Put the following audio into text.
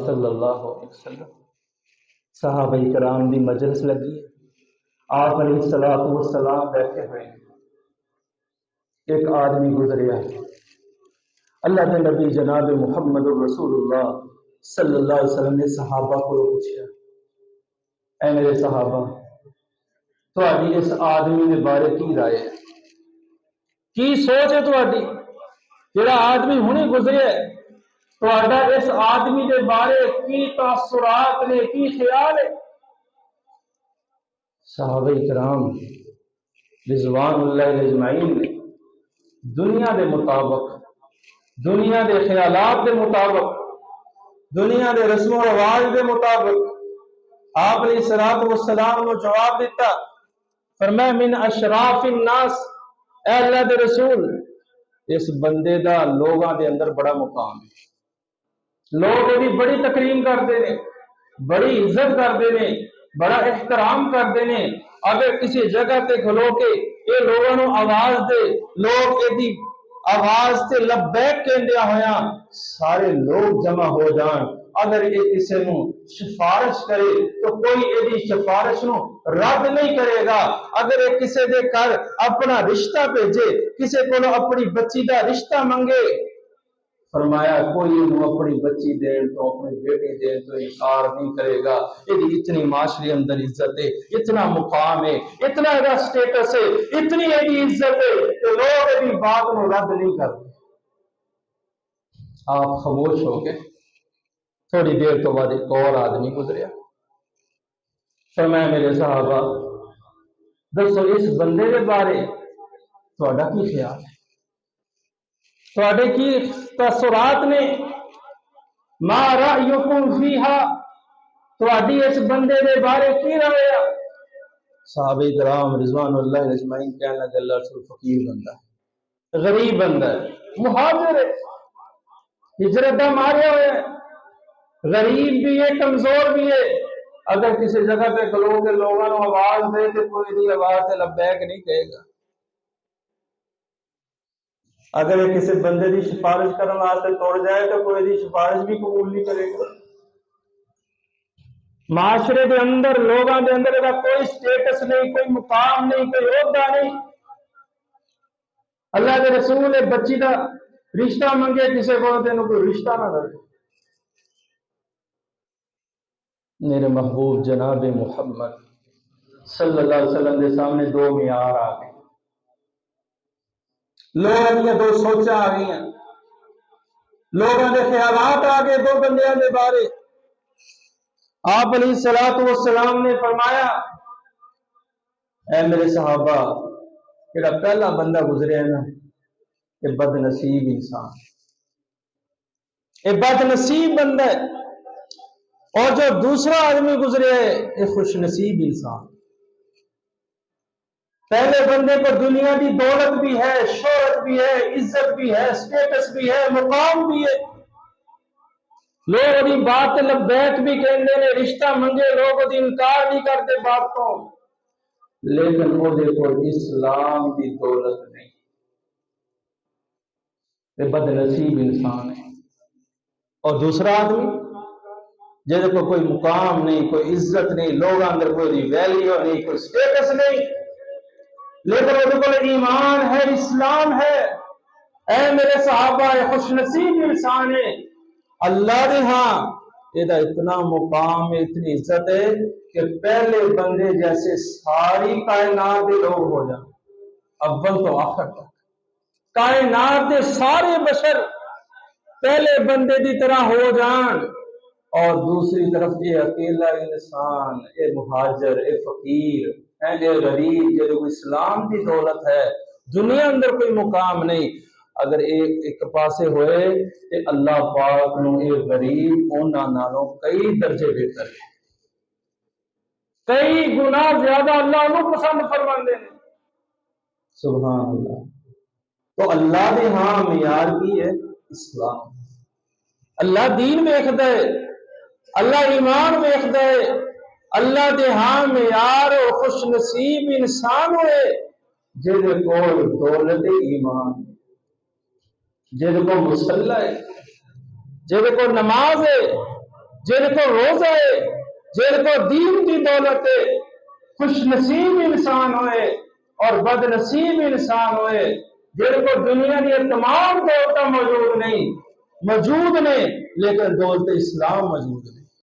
صلی اللہ علیہ وسلم صحابہ کرام دی مجلس لگی، آپ علیہ الصلوۃ والسلام بیٹھے ہوئے، ایک آدمی گزریا، اللہ کے نبی جناب محمد رسول اللہ صلی اللہ علیہ وسلم نے صحابہ کو پوچھا، اے میرے صحابہ، تہاڈی اس آدمی کے بارے کی رائے ہے، کی سوچ ہے تہاڈی؟ جڑا آدمی ہنے گزریا ہے، تہاڈا اس آدمی کے بارے کی تاثرات نے، کی خیال ہے؟ صحابہ کرام رضوان اللہ علیہ اجمعین نے دنیا کے مطابق، دنیا کے خیالات کے مطابق، دنیا کے رسم و رواج کے مطابق آپ علیہ الصلوۃ والسلام کو جواب دیتا، فرمایا من اشراف الناس، اے اللہ کے رسول، اس بندے دا لوگاں دے اندر بڑا مقام ہے، لوگ بھی بڑی تکریم کرتے ہیں، بڑی عزت کرتے ہیں، بڑا احترام کرتے ہیں۔ اگر کسی جگہ تے کھلو کے یہ لوگوں کو آواز دے، لوگ یہ آواز سے لبیک کہندیا ہویا سارے لوگ جمع ہو جان، اگر یہ کسی نو سفارش کرے تو کوئی یہ سفارش نو رد نہیں کرے گا، اگر یہ کسی دے گھر اپنا رشتہ بھیجے، کسی کو اپنی بچی دا رشتہ منگے، فرمایا کوئی انہوں اپنی بچی دین تو اپنی بیٹی دین تو انکار نہیں کرے گا۔ یہ اتنی معاشرے اندر عزت ہے، اتنا مقام ہے، اتنا ایسا سٹیٹس ہے، اتنی ایسی عزت ہے کہ لوگ یہ بات کو رد نہیں کرتے۔ آپ خاموش ہو گئے، تھوڑی دیر تو بعد ایک اور آدمی گزریا، فرمایا میرے صحابہ دسو اس بندے کے بارے تہاڈا کی خیال ہے، تہاڈے کی تاثرات نے، ما رأیکم فیہا، تہاڈی اس بندے کے بارے کی رائے ہے؟ صحابہ کرام رضوان اللہ علیہ اجمعین کہنے لگے اللہ رسول فقیر بندہ ہے، غریب بندہ ہے، مہاجر ہے، ہجرت کا ماریا ہوا ہے، غریب بھی ہے، کمزور بھی ہے، اگر کسی جگہ پہ کھلو کے لوگوں کو آواز دے تو کوئی دی آواز سے لبیک نہیں کہے گا، اگر یہ کسی بندے کی سفارش کرنے واسطے توڑ جائے تو کوئی دی سفارش بھی قبول نہیں کرے گا۔ معاشرے کے اندر لوگوں کے اندر کا کوئی سٹیٹس نہیں، کوئی مقام نہیں، کوئی عہدہ نہیں۔ اللہ کے رسول نے بچی کا رشتہ منگے، کسی کو تینوں کوئی رشتہ نہ دے۔ میرے محبوب جناب محمد صلی اللہ علیہ وسلم کے سامنے دو معیار آ گئے، لوگوں کی دو سوچاں آ گئی ہیں، لوگوں کے خیالات آ گئے دو بندیاں کے بارے۔ آپ علیہ الصلوۃ والسلام نے فرمایا اے میرے صحابہ، جڑا پہلا بندہ گزریا ہے نا یہ بد نصیب انسان، یہ بد نصیب بندہ ہے، اور جو دوسرا آدمی گزریا ہے یہ خوش نصیب انسان۔ پہلے بندے کو دنیا کی دولت بھی ہے، شہرت بھی ہے، عزت بھی ہے، سٹیٹس بھی ہے، مقام بھی ہے، لوگ وہ بات لبیک بھی کہندے نے، رشتہ منگے لوگ وہ انکار نہیں کرتے بات کو، لیکن وہ دیکھو اسلام کی دولت نہیں، یہ بد نصیب انسان ہے۔ اور دوسرا آدمی جیسے کو کوئی مقام نہیں، کوئی عزت نہیں، لوگ اندر کوئی ویلیو نہیں، کوئی سٹیٹس نہیں، لیکن وہ کو ایمان ہے، اسلام ہے، اے میرے صحابہ یہ خوش نصیب انسان ہے، اللہ دے ہاں یہ اتنا مقام ہے، اتنی عزت ہے کہ پہلے بندے جیسے ساری کائنات کے لوگ ہو جائیں، اول تو آخر تک کائنات کے سارے بشر پہلے بندے کی طرح ہو جان، اور دوسری طرف یہ اکیلا انسان، یہ مہاجر، یہ فقیر، یہ غریب، یہ اسلام کی دولت ہے، دنیا اندر کوئی مقام نہیں، اگر ایک پاسے ہوئے تو اللہ پاک نو یہ غریب انہاں نالوں کئی درجے بہتر ہے، کئی گنا زیادہ اللہ نو پسند فرماندے ہیں۔ سبحان اللہ۔ تو اللہ دے ہاں معیار کی ہے اسلام، اللہ دین ویکھدا ہے، اللہ ایمان ویکھدا ہے، اللہ دے ہاں معیار اور خوش نصیب انسان ہوئے جہدے کول دولت ایمان، جہدے کو مصلی ہے، جہدے کو نماز ہے، جن کو روزہ ہے، جن کو دین کی دولت ہے، خوش نصیب انسان ہوئے اور بد نصیب انسان ہوئے جن کو دنیا کی تمام دولتیں موجود نہیں لیکن دولت اسلام موجود نہیں۔